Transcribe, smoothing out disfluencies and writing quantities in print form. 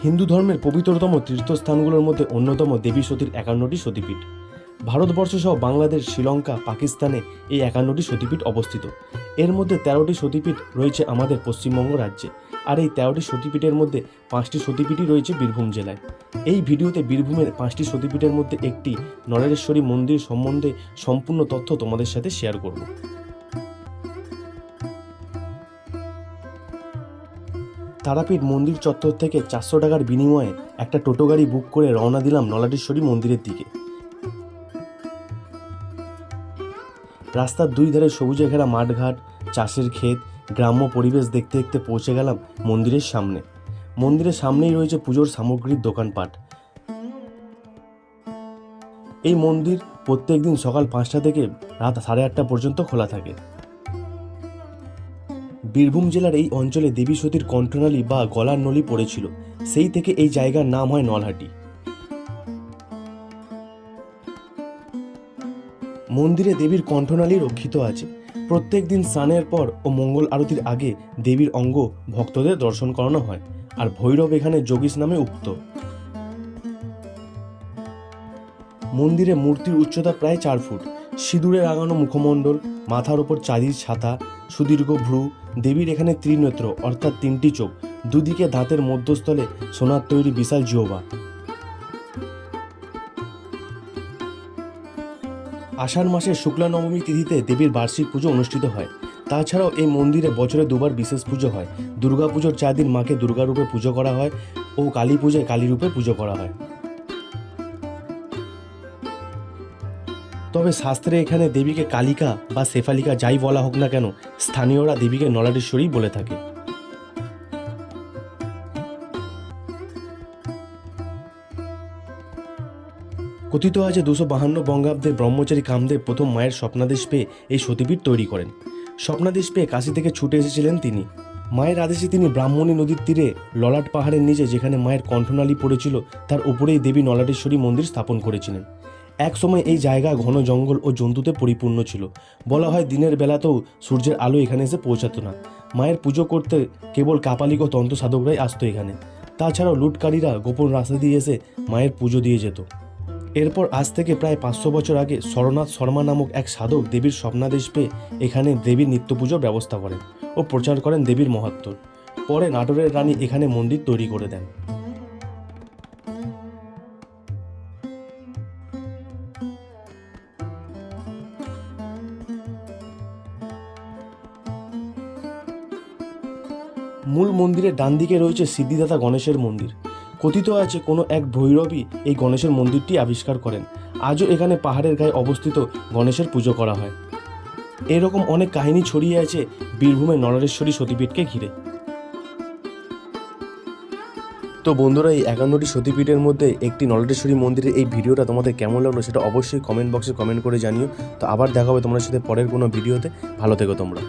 হিন্দু ধর্মের পবিত্রতম তীর্থস্থানগুলোর মধ্যে অন্যতম দেবী সতীর 51টি সতীপীঠ। ভারতবর্ষ সহ বাংলাদেশ, শ্রীলঙ্কা, পাকিস্তানে এই 51টি সতীপীঠ অবস্থিত। এর মধ্যে 13টি সতীপীঠ রয়েছে আমাদের পশ্চিমবঙ্গ রাজ্যে, আর এই 13টি সতীপীঠের মধ্যে 5টি সতীপীঠই রয়েছে বীরভূম জেলায়। এই ভিডিওতে বীরভূমের 5টি সতীপীঠের মধ্যে একটি নরেশ্বরী মন্দির সম্বন্ধে সম্পূর্ণ তথ্য তোমাদের সাথে শেয়ার করব। তারাপীঠ মন্দির চত্বর থেকে 400 টাকার বিনিময়ে একটা টোটো গাড়ি বুক করে রওনা দিলাম নলাটেশ্বরী মন্দিরের দিকে। রাস্তার দুই ধারে সবুজে ঘেরা মাঠঘাট, চাষের ক্ষেত, গ্রাম্য পরিবেশ দেখতে দেখতে পৌঁছে গেলাম মন্দিরের সামনে। মন্দিরের সামনেই রয়েছে পুজোর সামগ্রীর দোকানপাট। এই মন্দির প্রত্যেক দিন সকাল 5টা থেকে রাত 8:30 পর্যন্ত খোলা থাকে। বীরভূম জেলার এই অঞ্চলে দেবী সতীর কণ্ঠনালী বা গলার নলী পড়েছিল, সেই থেকে এই জায়গার নাম হয় নলহাটি। মন্দিরে দেবীর কণ্ঠনালী রক্ষিত আছে। প্রত্যেক দিন স্নানের পর ও মঙ্গল আরতির আগে দেবীর অঙ্গ ভক্তদের দর্শন করানো হয়, আর ভৈরব এখানে যোগীশ নামে উক্ত। মন্দিরে মূর্তির উচ্চতা প্রায় 4 ফুট। সিঁদুরে রাঙানো মুখমণ্ডল, মাথার ওপর চাঁদির ছাতা, সুদীর্ঘ ভ্রু। দেবীর এখানে ত্রিনেত্র অর্থাৎ 3টি চোখ, দুদিকে দাঁতের মধ্যস্থলে সোনার তৈরি বিশাল জিহ্বা। আষাঢ় মাসের শুক্লা নবমী তিথিতে দেবীর বার্ষিক পুজো অনুষ্ঠিত হয়। তাছাড়াও এই মন্দিরে বছরে 2বার বিশেষ পুজো হয়। দুর্গাপুজোর 4 দিন মাকে দুর্গা রূপে পুজো করা হয় ও কালী পূজায় কালী রূপে পুজো করা হয়। তবে শাস্ত্রে এখানে দেবীকে কালিকা বা শেফালিকা যাই বলা হোক না কেন, স্থানীয়রা দেবীকে নলাটেশ্বরী বলে থাকে। কথিত আছে 252 বঙ্গাব্দে ব্রহ্মচারী কামদেব প্রথম মায়ের স্বপ্নাদেশ পেয়ে এই সতীপীঠ তৈরি করেন। স্বপ্নাদেশ পেয়ে কাশী থেকে ছুটে এসেছিলেন তিনি। মায়ের আদেশে তিনি ব্রাহ্মণী নদীর তীরে ললাট পাহাড়ের নিচে যেখানে মায়ের কণ্ঠনালী পড়েছিল তার উপরেই দেবী নলাটেশ্বরী মন্দির স্থাপন করেছিলেন। এক সময় এই জায়গা ঘন জঙ্গল ও জন্তুতে পরিপূর্ণ ছিল। বলা হয় দিনের বেলাতেও সূর্যের আলো এখানে এসে পৌঁছাতো না। মায়ের পুজো করতে কেবল কাপালিক ও তন্ত্র সাধকরাই আসতো এখানে। তাছাড়াও লুটকারীরা গোপন রাস্তা দিয়ে এসে মায়ের পুজো দিয়ে যেত। এরপর আজ থেকে প্রায় 500 বছর আগে সরনাথ শর্মা নামক এক সাধক দেবীর স্বপ্নাদেশ পেয়ে এখানে দেবীর নিত্য পুজোর ব্যবস্থা করেন ও প্রচার করেন দেবীর মহত্ব। পরে নাটোরের রানী এখানে মন্দির তৈরি করে দেন। মূল মন্দিরের ডান দিকে রয়েছে সিদ্ধিদাতা গণেশের মন্দির। কথিত আছে কোনো এক ভৈরবী এই গণেশের মন্দিরটি আবিষ্কার করেন। আজও এখানে পাহাড়ের গায়ে অবস্থিত গণেশের পুজো করা হয়। এরকম অনেক কাহিনী ছড়িয়ে আছে বীরভূমের নরেশ্বরী সতীপীঠকে ঘিরে। তো বন্ধুরা, এই 51টি সতীপীঠের মধ্যে একটি নলাটেশ্বরী মন্দিরের এই ভিডিওটা তোমাদের কেমন লাগলো সেটা অবশ্যই কমেন্ট বক্সে কমেন্ট করে জানিও। তো আবার দেখা হবে তোমাদের সাথে পরের কোনো ভিডিওতে। ভালো থেকো তোমরা।